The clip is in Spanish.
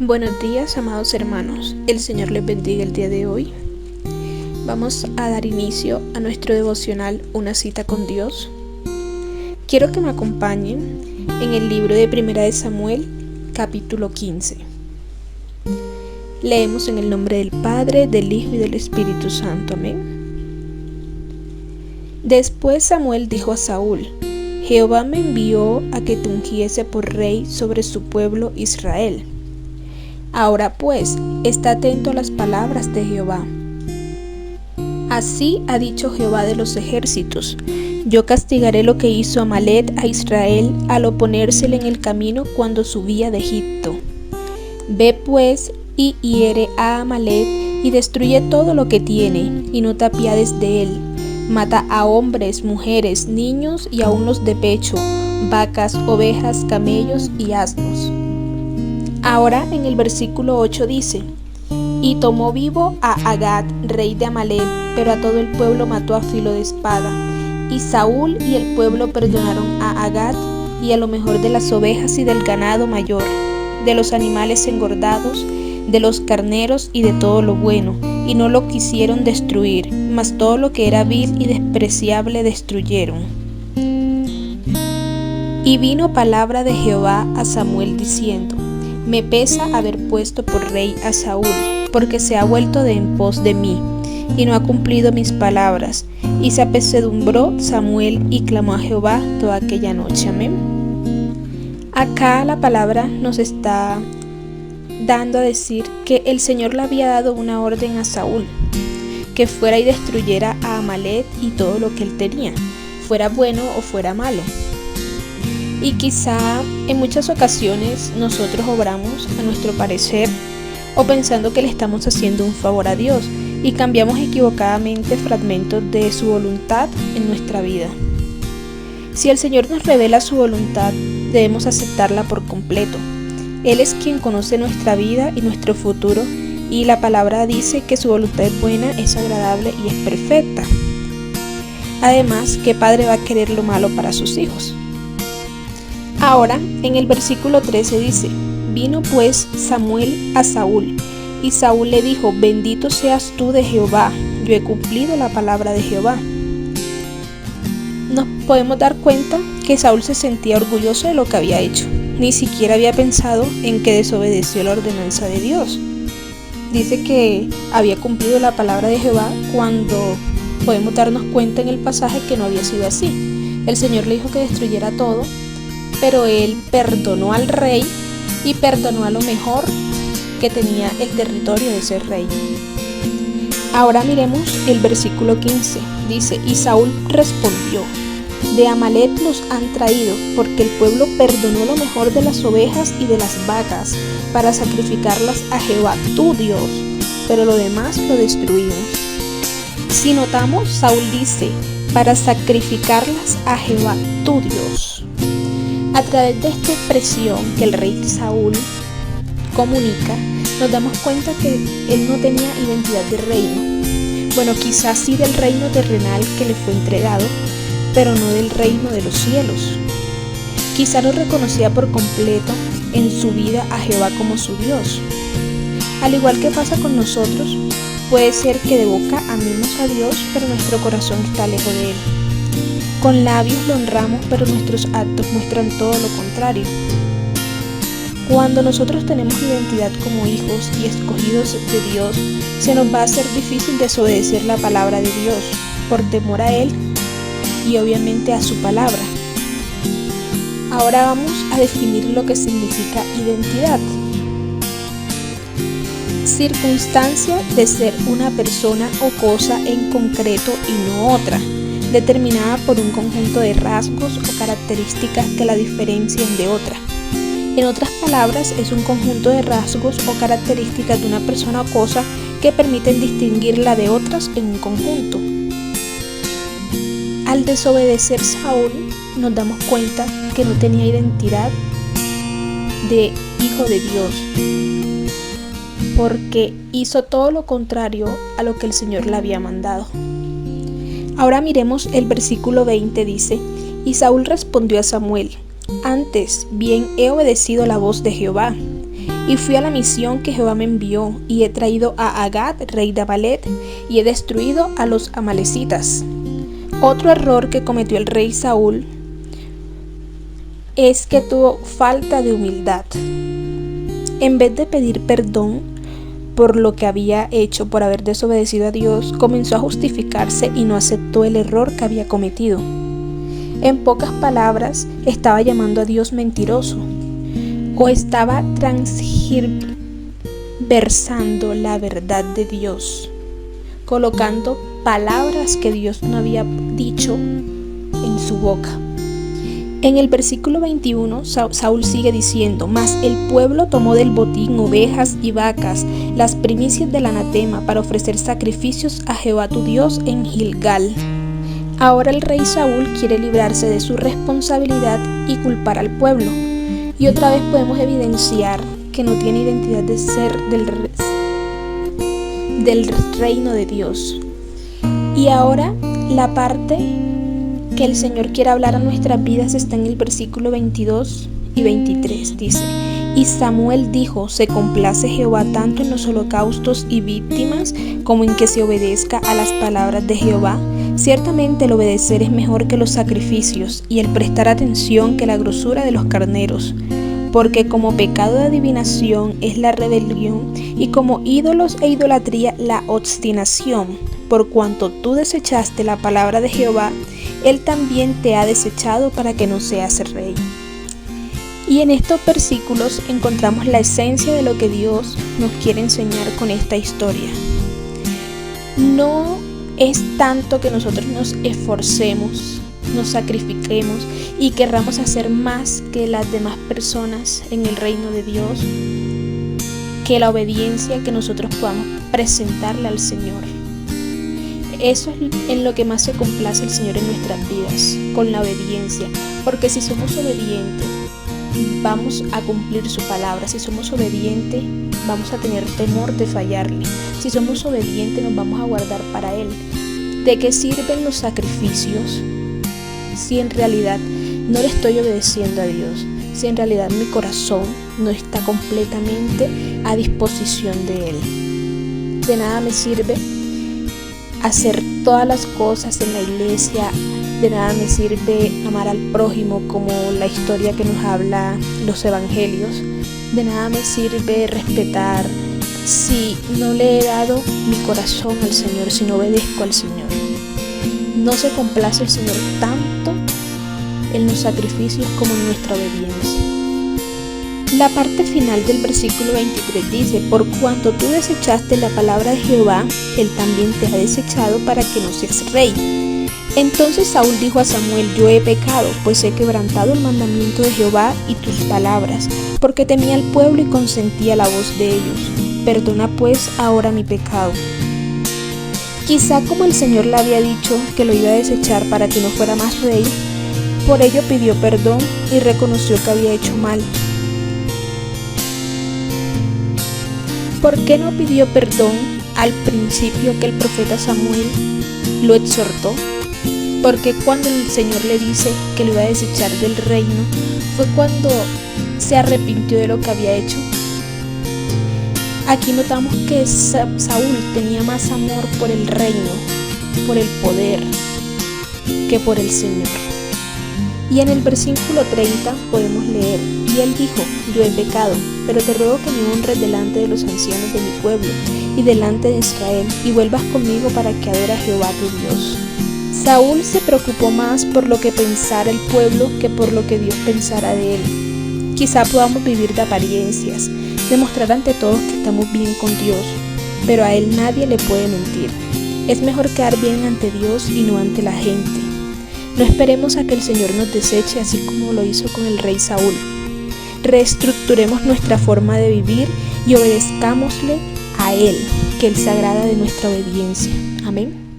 Buenos días, amados hermanos. El Señor les bendiga el día de hoy. Vamos a dar inicio a nuestro devocional Una cita con Dios. Quiero que me acompañen en el libro de Primera de Samuel, capítulo 15. Leemos en el nombre del Padre, del Hijo y del Espíritu Santo. Amén. Después Samuel dijo a Saúl: Jehová me envió a que te ungiese por rey sobre su pueblo Israel. Ahora pues, está atento a las palabras de Jehová. Así ha dicho Jehová de los ejércitos: yo castigaré lo que hizo Amalec a Israel al oponérsele en el camino cuando subía de Egipto. Ve pues y hiere a Amalec y destruye todo lo que tiene, y no te apiades de él. Mata a hombres, mujeres, niños y aun los de pecho, vacas, ovejas, camellos y asnos. Ahora en el versículo 8 dice: y tomó vivo a Agag, rey de Amalec, pero a todo el pueblo mató a filo de espada. Y Saúl y el pueblo perdonaron a Agag y a lo mejor de las ovejas y del ganado mayor, de los animales engordados, de los carneros y de todo lo bueno, y no lo quisieron destruir, mas todo lo que era vil y despreciable destruyeron. Y vino palabra de Jehová a Samuel diciendo: me pesa haber puesto por rey a Saúl, porque se ha vuelto de en pos de mí, y no ha cumplido mis palabras. Y se apesadumbró Samuel y clamó a Jehová toda aquella noche. Amén. Acá la palabra nos está dando a decir que el Señor le había dado una orden a Saúl, que fuera y destruyera a Amalec y todo lo que él tenía, fuera bueno o fuera malo. Y quizá en muchas ocasiones nosotros obramos a nuestro parecer o pensando que le estamos haciendo un favor a Dios y cambiamos equivocadamente fragmentos de su voluntad en nuestra vida. Si el Señor nos revela su voluntad, debemos aceptarla por completo. Él es quien conoce nuestra vida y nuestro futuro, y la palabra dice que su voluntad es buena, es agradable y es perfecta. Además, ¿qué padre va a querer lo malo para sus hijos? Ahora, en el versículo 13 dice: vino pues Samuel a Saúl, y Saúl le dijo: bendito seas tú de Jehová, yo he cumplido la palabra de Jehová. Nos podemos dar cuenta que Saúl se sentía orgulloso de lo que había hecho. Ni siquiera había pensado en que desobedeció la ordenanza de Dios. Dice que había cumplido la palabra de Jehová cuando podemos darnos cuenta en el pasaje que no había sido así. El Señor le dijo que destruyera todo, pero él perdonó al rey y perdonó a lo mejor que tenía el territorio de ser rey. Ahora miremos el versículo 15. Dice: y Saúl respondió: de Amalec los han traído, porque el pueblo perdonó lo mejor de las ovejas y de las vacas para sacrificarlas a Jehová tu Dios, pero lo demás lo destruimos. Si notamos, Saúl dice: para sacrificarlas a Jehová tu Dios. A través de esta expresión que el rey Saúl comunica, nos damos cuenta que él no tenía identidad de reino. Bueno, quizás sí del reino terrenal que le fue entregado, pero no del reino de los cielos. Quizá no reconocía por completo en su vida a Jehová como su Dios. Al igual que pasa con nosotros, puede ser que de boca amemos a Dios, pero nuestro corazón está lejos de él. Con labios lo honramos, pero nuestros actos muestran todo lo contrario. Cuando nosotros tenemos identidad como hijos y escogidos de Dios, se nos va a hacer difícil desobedecer la palabra de Dios, por temor a Él y obviamente a su palabra. Ahora vamos a definir lo que significa identidad. Circunstancia de ser una persona o cosa en concreto y no otra, determinada por un conjunto de rasgos o características que la diferencian de otra. En otras palabras, es un conjunto de rasgos o características de una persona o cosa que permiten distinguirla de otras en un conjunto. Al desobedecer Saúl, nos damos cuenta que no tenía identidad de hijo de Dios, porque hizo todo lo contrario a lo que el Señor le había mandado. Ahora miremos el versículo 20, dice: y Saúl respondió a Samuel: antes bien he obedecido la voz de Jehová. y fui a la misión que Jehová me envió, y he traído a Agag, rey de Amalec, y he destruido a los amalecitas. Otro error que cometió el rey Saúl es que tuvo falta de humildad. En vez de pedir perdón por lo que había hecho, por haber desobedecido a Dios, comenzó a justificarse y no aceptó el error que había cometido. En pocas palabras, estaba llamando a Dios mentiroso, o estaba transgiversando la verdad de Dios, colocando palabras que Dios no había dicho en su boca. En el versículo 21, Saúl sigue diciendo: mas el pueblo tomó del botín ovejas y vacas, las primicias del anatema, para ofrecer sacrificios a Jehová tu Dios en Gilgal. Ahora el rey Saúl quiere librarse de su responsabilidad y culpar al pueblo. Y otra vez podemos evidenciar que no tiene identidad de ser del reino de Dios. Y ahora la parte que el Señor quiere hablar a nuestras vidas está en el versículo 22 y 23. Dice: y Samuel dijo: se complace Jehová tanto en los holocaustos y víctimas como en que se obedezca a las palabras de Jehová. Ciertamente el obedecer es mejor que los sacrificios, y el prestar atención que la grosura de los carneros. Porque como pecado de adivinación es la rebelión, y como ídolos e idolatría la obstinación. Por cuanto tú desechaste la palabra de Jehová, Él también te ha desechado para que no seas rey. Y en estos versículos encontramos la esencia de lo que Dios nos quiere enseñar con esta historia. No es tanto que nosotros nos esforcemos, nos sacrifiquemos y querramos hacer más que las demás personas en el reino de Dios, que la obediencia que nosotros podamos presentarle al Señor. Eso es en lo que más se complace el Señor en nuestras vidas, con la obediencia, porque si somos obedientes vamos a cumplir su palabra. Si somos obedientes vamos a tener temor de fallarle. Si somos obedientes nos vamos a guardar para Él. ¿De qué sirven los sacrificios si en realidad no le estoy obedeciendo a Dios? Si en realidad mi corazón no está completamente a disposición de Él. De nada me sirve hacer todas las cosas en la iglesia, de nada me sirve amar al prójimo como la historia que nos habla los evangelios, de nada me sirve respetar si no le he dado mi corazón al Señor, si no obedezco al Señor. No se complace el Señor tanto en los sacrificios como en nuestra obediencia. La parte final del versículo 23 dice: por cuanto tú desechaste la palabra de Jehová, Él también te ha desechado para que no seas rey. Entonces Saúl dijo a Samuel: yo he pecado, pues he quebrantado el mandamiento de Jehová y tus palabras, porque temía al pueblo y consentía la voz de ellos. Perdona pues ahora mi pecado. Quizá como el Señor le había dicho que lo iba a desechar para que no fuera más rey, por ello pidió perdón y reconoció que había hecho mal. ¿Por qué no pidió perdón al principio que el profeta Samuel lo exhortó? Porque cuando el Señor le dice que lo iba a desechar del reino, fue cuando se arrepintió de lo que había hecho. Aquí notamos que Saúl tenía más amor por el reino, por el poder, que por el Señor. Y en el versículo 30 podemos leer: y él dijo: yo he pecado, pero te ruego que me honres delante de los ancianos de mi pueblo y delante de Israel, y vuelvas conmigo para que adore a Jehová tu Dios. Saúl se preocupó más por lo que pensara el pueblo que por lo que Dios pensara de él. Quizá podamos vivir de apariencias, demostrar ante todos que estamos bien con Dios, pero a Él nadie le puede mentir. Es mejor quedar bien ante Dios y no ante la gente. No esperemos a que el Señor nos deseche así como lo hizo con el rey Saúl. Reestructuremos nuestra forma de vivir y obedezcámosle a Él, que Él se agrada de nuestra obediencia. Amén.